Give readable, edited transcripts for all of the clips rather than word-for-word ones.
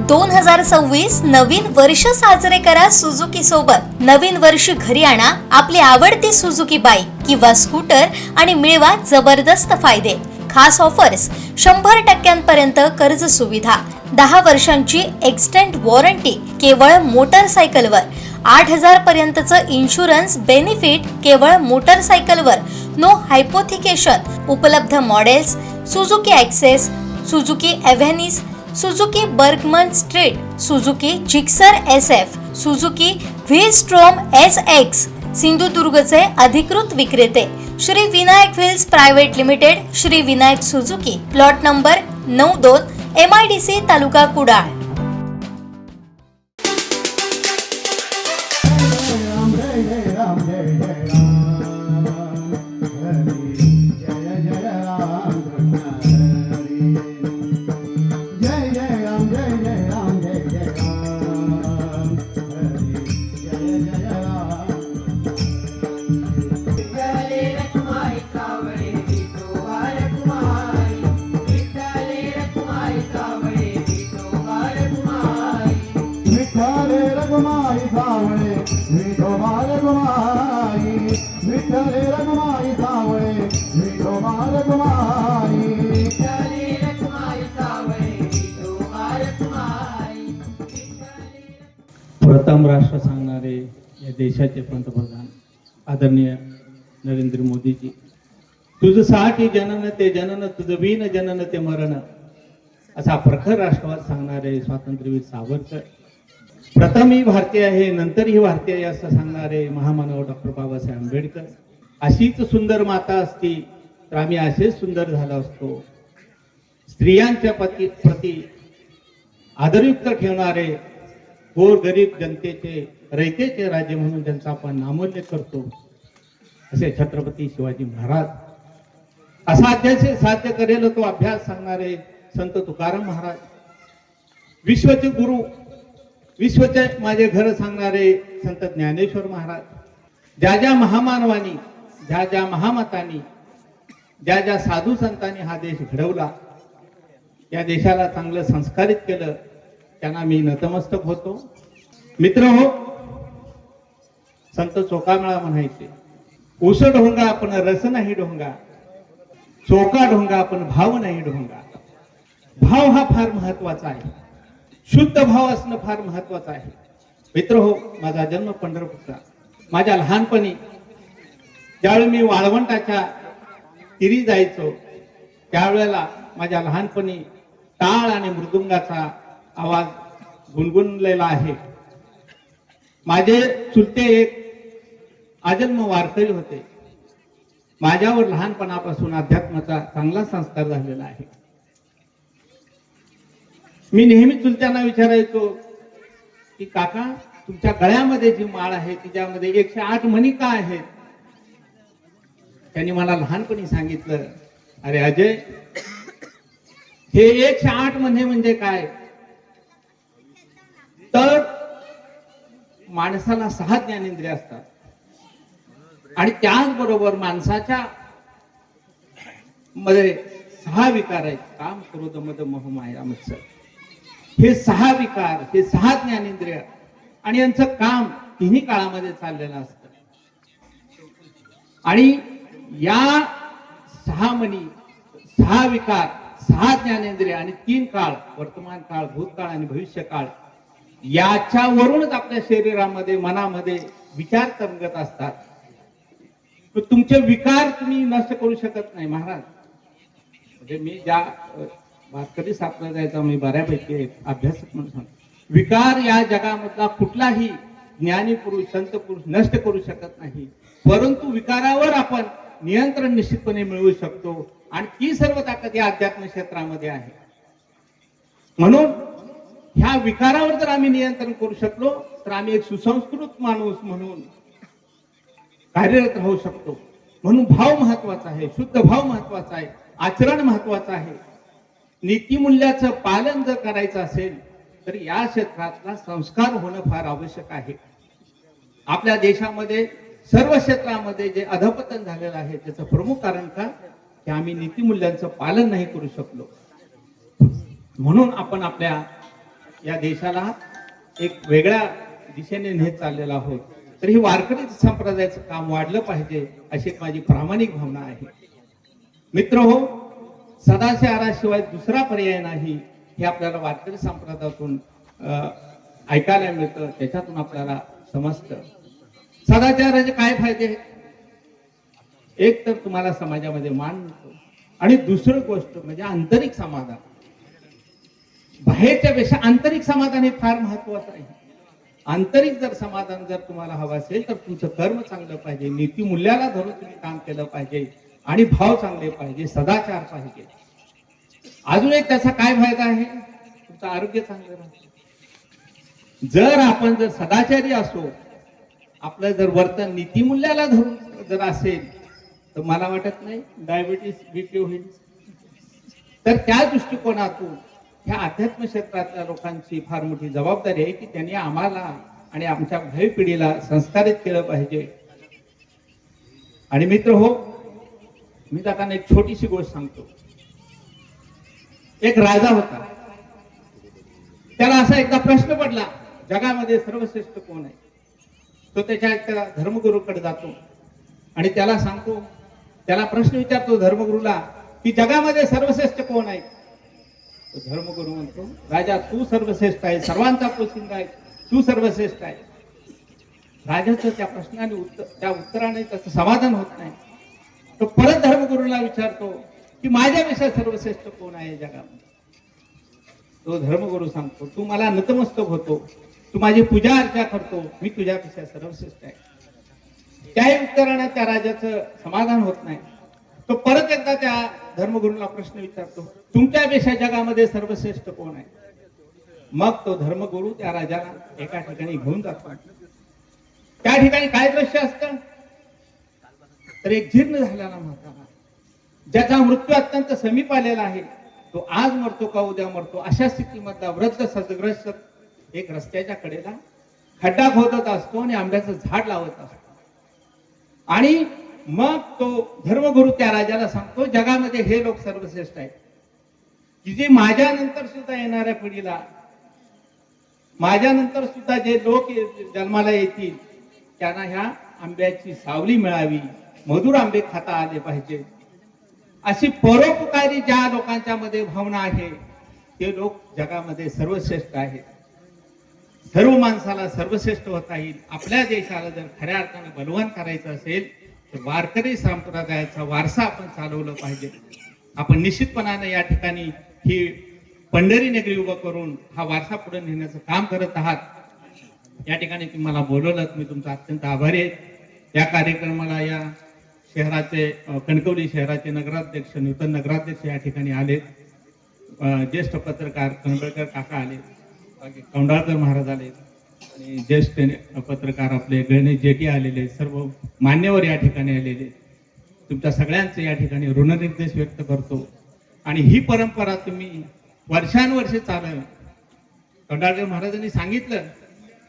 2026 नवीन वर्ष साजरे करा सुझुकी सोबत। नवीन वर्ष घरी आणा आपली आवडती सुझुकी बाईक किंवा स्कूटर आणि मिळवा जबरदस्त फायदे। खास ऑफर्स, 100% कर्ज सुविधा, 10 वर्षांची एक्सटेंड वॉरंटी केवळ मोटरसायकलवर, 8000 पर्यंतचं इन्शुरन्स बेनिफिट केवळ मोटरसायकलवर, नो हायपोथिकेशन। उपलब्ध models Suzuki Access, Suzuki Avenis, Suzuki Burgman street, Suzuki Gixxer SF, Suzuki V Strom SX। सिंधुदुर्गचे अधिकृत विक्रेते Shri Vinayak wheels private limited, Shri Vinayak Suzuki, plot number 92, MIDC, taluka Kudal. प्रथम राष्ट्र सांगणारे या देशाचे पंतप्रधान आदरणीय नरेंद्र मोदीजी, तुझ साठी जनन ते जनन, तुझ बिन जनन ते मरण, असा प्रखर राष्ट्रवाद सांगणारे स्वातंत्र्यवीर सावरकर, प्रथम ही भारतीय आहे नंतर ही भारतीय आहे असं सांगणारे महामानव डॉक्टर बाबासाहेब आंबेडकर, अशीच सुंदर माता असती तर आम्ही असेच सुंदर झालो असतो, स्त्रियांच्या प्रती आदरयुक्त ठेवणारे गोर गरीब जनतेचे रयतेचे राज्य म्हणून त्यांचा आपण नामोल्लेख करतो असे छत्रपती शिवाजी महाराज, असाध्याचे साध्य करेल तो अभ्यास सांगणारे संत तुकाराम महाराज, विश्वचे गुरु, विश्वचे माझे घर सांगणारे संत ज्ञानेश्वर महाराज, ज्या ज्या महामानवानी, ज्या ज्या महामतांनी, ज्या ज्या साधू संतांनी हा देश घडवला, या देशाला चांगलं संस्कारित केलं, त्यांना मी नतमस्तक होतो। मित्र हो, संत चोकामेळा म्हणायचे, उस ढोंगा आपण रस नाही ढोंगा, चोका ढोंगा आपण भाव नाही ढोंगा। भाव हा फार महत्वाचा आहे, शुद्ध भाव असणं फार महत्वाचं आहे। मित्र हो, माझा जन्म पंढरपूरचा, माझ्या लहानपणी ज्यावेळी मी वाळवंटाच्या तिरी जायचो त्यावेळेला माझ्या लहानपणी टाळ आणि मृदुंगाचा आवाज गुणगुणलेला आहे। माझे चुलते एक आजन्म वारकरी होते, माझ्यावर लहानपणापासून अध्यात्माचा चांगला संस्कार झालेला आहे। मी नेहमी चुलत्यांना विचारायचो की काका, तुमच्या गळ्यामध्ये जी माळ आहे तिच्यामध्ये 108 मणी का आहेत? त्यांनी मला लहानपणी सांगितलं, अरे अजय, हे 108 मणी म्हणजे काय, तर माणसाला 6 ज्ञानेंद्रिय असतात आणि त्याचबरोबर माणसाच्या मध्ये 6 विकार आहेत, काम, क्रोध, मद, मोह, माया, मत्सर। हे 6 विकार, हे 6 ज्ञानेंद्रिय आणि यांचं काम तिन्ही काळामध्ये चाललेलं असतं आणि या 6 मणी, 6 विकार, 6 ज्ञानेंद्रिय आणि 3 काळ, वर्तमान काळ, भूतकाळ आणि भविष्य काळ, याच्यावरूनच आपल्या शरीरामध्ये, मनामध्ये विचार तरंगत असतात। तुमचे विकार तुम्ही नष्ट करू शकत नाही महाराज। म्हणजे मी ज्या वारकरी संप्रदायाचा मी बऱ्यापैकी अभ्यासक म्हणून सांगतो, विकार या जगामधला कुठलाही ज्ञानी पुरुष, संत पुरुष नष्ट करू शकत नाही, परंतु विकारावर आपण नियंत्रण निश्चितपणे मिळवू शकतो आणि ती सर्व ताकद या अध्यात्म क्षेत्रामध्ये आहे। म्हणून ह्या विकारावर जर आम्ही नियंत्रण करू शकलो तर आम्ही एक सुसंस्कृत माणूस म्हणून कार्यरत राहू शकतो। म्हणून भाव महत्वाचा आहे, शुद्ध भाव महत्वाचा आहे, आचरण महत्वाचं आहे। नीतिमूल्याचं पालन जर करायचं असेल तर या क्षेत्रातला संस्कार होणं फार आवश्यक आहे। आपल्या देशामध्ये सर्व क्षेत्रामध्ये जे अधपतन झालेलं आहे त्याचं प्रमुख कारण का, की आम्ही नीतिमूल्यांचं पालन नाही करू शकलो। म्हणून आपण आपल्या या देशाला एक वेगळ्या दिशेने नेत चाललेलो आहोत. तर ही वारकरी संप्रदायाचं काम वाढलं पाहिजे अशी एक माझी प्रामाणिक भावना आहे. मित्र हो, सदाचाराशिवाय दुसरा पर्याय नाही हे आपल्याला वारकरी संप्रदायातून ऐकायला मिळतं, त्याच्यातून आपल्याला समजतं. सदाचाराचे काय फायदे? एक तर तुम्हाला समाजामध्ये मान मिळतो आणि दुसरी गोष्ट म्हणजे आंतरिक समाधान. बाहेरच्या पेक्षा आंतरिक समाधान हे फार महत्वाचं आहे. आंतरिक जर समाधान जर तुम्हाला हवं असेल तर तुमचं कर्म चांगलं पाहिजे, नीतिमूल्याला धरून तुम्ही काम केलं पाहिजे आणि भाव चांगले पाहिजे, सदाचार पाहिजे. अजून एक त्याचा काय फायदा आहे? तुमचं आरोग्य चांगलं राहतं. जर आपण जर सदाचारी असो, आपलं जर वर्तन नीतिमूल्याला धरून जर असेल तर मला वाटत नाही डायबिटीस बीपी होईल. तर त्या दृष्टिकोनातून ह्या अध्यात्म क्षेत्रातल्या लोकांची फार मोठी जबाबदारी आहे की त्यांनी आम्हाला आणि आमच्या भावी पिढीला संस्कारित केलं पाहिजे. आणि मित्र हो, मी जाताना एक छोटीशी गोष्ट सांगतो. एक राजा होता, त्याला असा एकदा प्रश्न पडला, जगामध्ये सर्वश्रेष्ठ कोण आहे? तो त्याच्या एका धर्मगुरूकडे जातो आणि त्याला सांगतो, त्याला प्रश्न विचारतो धर्मगुरूला की जगामध्ये सर्वश्रेष्ठ कोण आहे? तो धर्मगुरू म्हणतो, राजा तू सर्वश्रेष्ठ आहे, सर्वांचा पोशिंदा आहे, तू सर्वश्रेष्ठ आहे. राजाचं त्या प्रश्नाने त्या उत्तराने त्याचं समाधान होत नाही. तो परत धर्मगुरूला विचारतो की माझ्यापेक्षा सर्वश्रेष्ठ कोण आहे जगामध्ये? तो धर्मगुरू सांगतो, तू मला नतमस्तक होतो, तू माझी पूजा अर्चा करतो, मी तुझ्यापेक्षा सर्वश्रेष्ठ आहे. त्याही उत्तराने त्या राजाचं समाधान होत नाही. तो परत एकदा त्या धर्मगुरूला प्रश्न विचारतो, तुमच्यापेक्षा जगामध्ये सर्वश्रेष्ठ कोण आहे? मग तो धर्मगुरू त्या राजाला एका ठिकाणी घेऊन जातो. त्या ठिकाणी काय दृश्य असतं? तर एक जीर्ण झालेला म्हातारा, ज्याचा मृत्यू अत्यंत समीप आलेला आहे, तो आज मरतो का उद्या मरतो अशा स्थितीमधला वृद्ध सदग्रस्त एक रस्त्याच्या कडेला खड्डा खोदत असतो आणि आंब्याचं झाड लावत असतो. आणि मग तो धर्मगुरू त्या राजाला सांगतो, जगामध्ये हे लोक सर्वश्रेष्ठ आहेत की जे माझ्यानंतर सुद्धा येणाऱ्या पिढीला, माझ्यानंतर सुद्धा जे लोक जन्माला येतील त्यांना ह्या आंब्याची सावली मिळावी, मधुर आंबे खाता आले पाहिजे. अशी परोपकारी ज्या लोकांच्या मध्ये भावना आहे ते लोक जगामध्ये सर्वश्रेष्ठ आहेत. सर्व माणसाला सर्वश्रेष्ठ होता येईल. आपल्या देशाला जर खऱ्या अर्थाने बलवान करायचं असेल तर वारकरी संप्रदायाचा वारसा आपण चालवलं पाहिजे. आपण निश्चितपणाने या ठिकाणी ही पंढरी नगरी उभं करून हा वारसा पुढे नेण्याचं काम करत आहात. या ठिकाणी तुम्ही मला बोलवलं, मी तुमचा अत्यंत आभारी आहे. या कार्यक्रमाला या शहराचे कणकवली शहराचे नगराध्यक्ष, नूतन नगराध्यक्ष या ठिकाणी आले, ज्येष्ठ पत्रकार कणबळकर काका आले, कौंडाळकर महाराज आले आणि ज्येष्ठ पत्रकार आपले गणेश जेठी आलेले, सर्व मान्यवर या ठिकाणी आलेले. तुमच्या सगळ्यांचे या ठिकाणी ऋणनिर्देश व्यक्त करतो. आणि ही परंपरा तुम्ही वर्षानुवर्षे चालव. कौंडाळकर महाराजांनी सांगितलं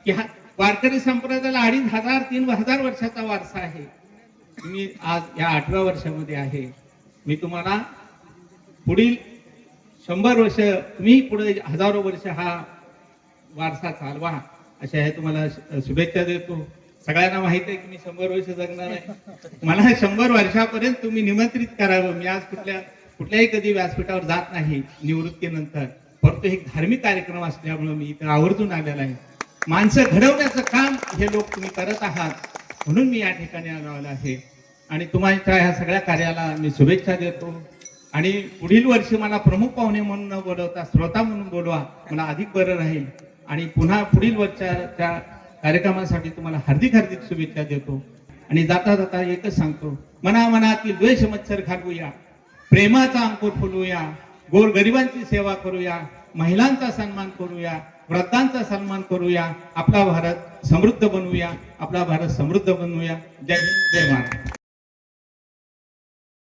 की हा वारकरी संप्रदायाला 2500-3000 वर्षाचा वारसा आहे. तुम्ही आज या 8व्या वर्षामध्ये आहे. मी तुम्हाला पुढील 100 वर्ष, तुम्ही पुढे हजारो वर्ष हा वारसा चालवा अशा हे तुम्हाला शुभेच्छा देतो. सगळ्यांना माहित आहे की मी 100 वर्ष जगणार आहे. मला 100 वर्षापर्यंत तुम्ही निमंत्रित करावं. मी आज कुठल्याही कधी व्यासपीठावर जात नाही निवृत्तीनंतर, परंतु हे धार्मिक कार्यक्रम असल्यामुळे मी इथे आवर्जून आलेला आहे. माणसं घडवण्याचं काम हे लोक तुम्ही करत आहात, म्हणून मी या ठिकाणी आलो आहे. आणि तुम्हाला ह्या सगळ्या कार्याला मी शुभेच्छा देतो. आणि पुढील वर्षी मला प्रमुख पाहुणे म्हणून न बोलवता श्रोता म्हणून बोलवा, मला अधिक बरं राहील. आणि पुन्हा पुढील वर्षाच्या कार्यक्रमासाठी तुम्हाला हार्दिक हार्दिक शुभेच्छा देतो. आणि जाता जाता एकच सांगतो, मनामनातील द्वेष मत्सर घालवूया, प्रेमाचा अंकुर फुलवूया, गोरगरिबांची सेवा करूया, महिलांचा सन्मान करूया, वृद्धांचा सन्मान करूया, आपला भारत समृद्ध बनवूया, आपला भारत समृद्ध बनवूया. जय हिंद, जय महाराष्ट्र.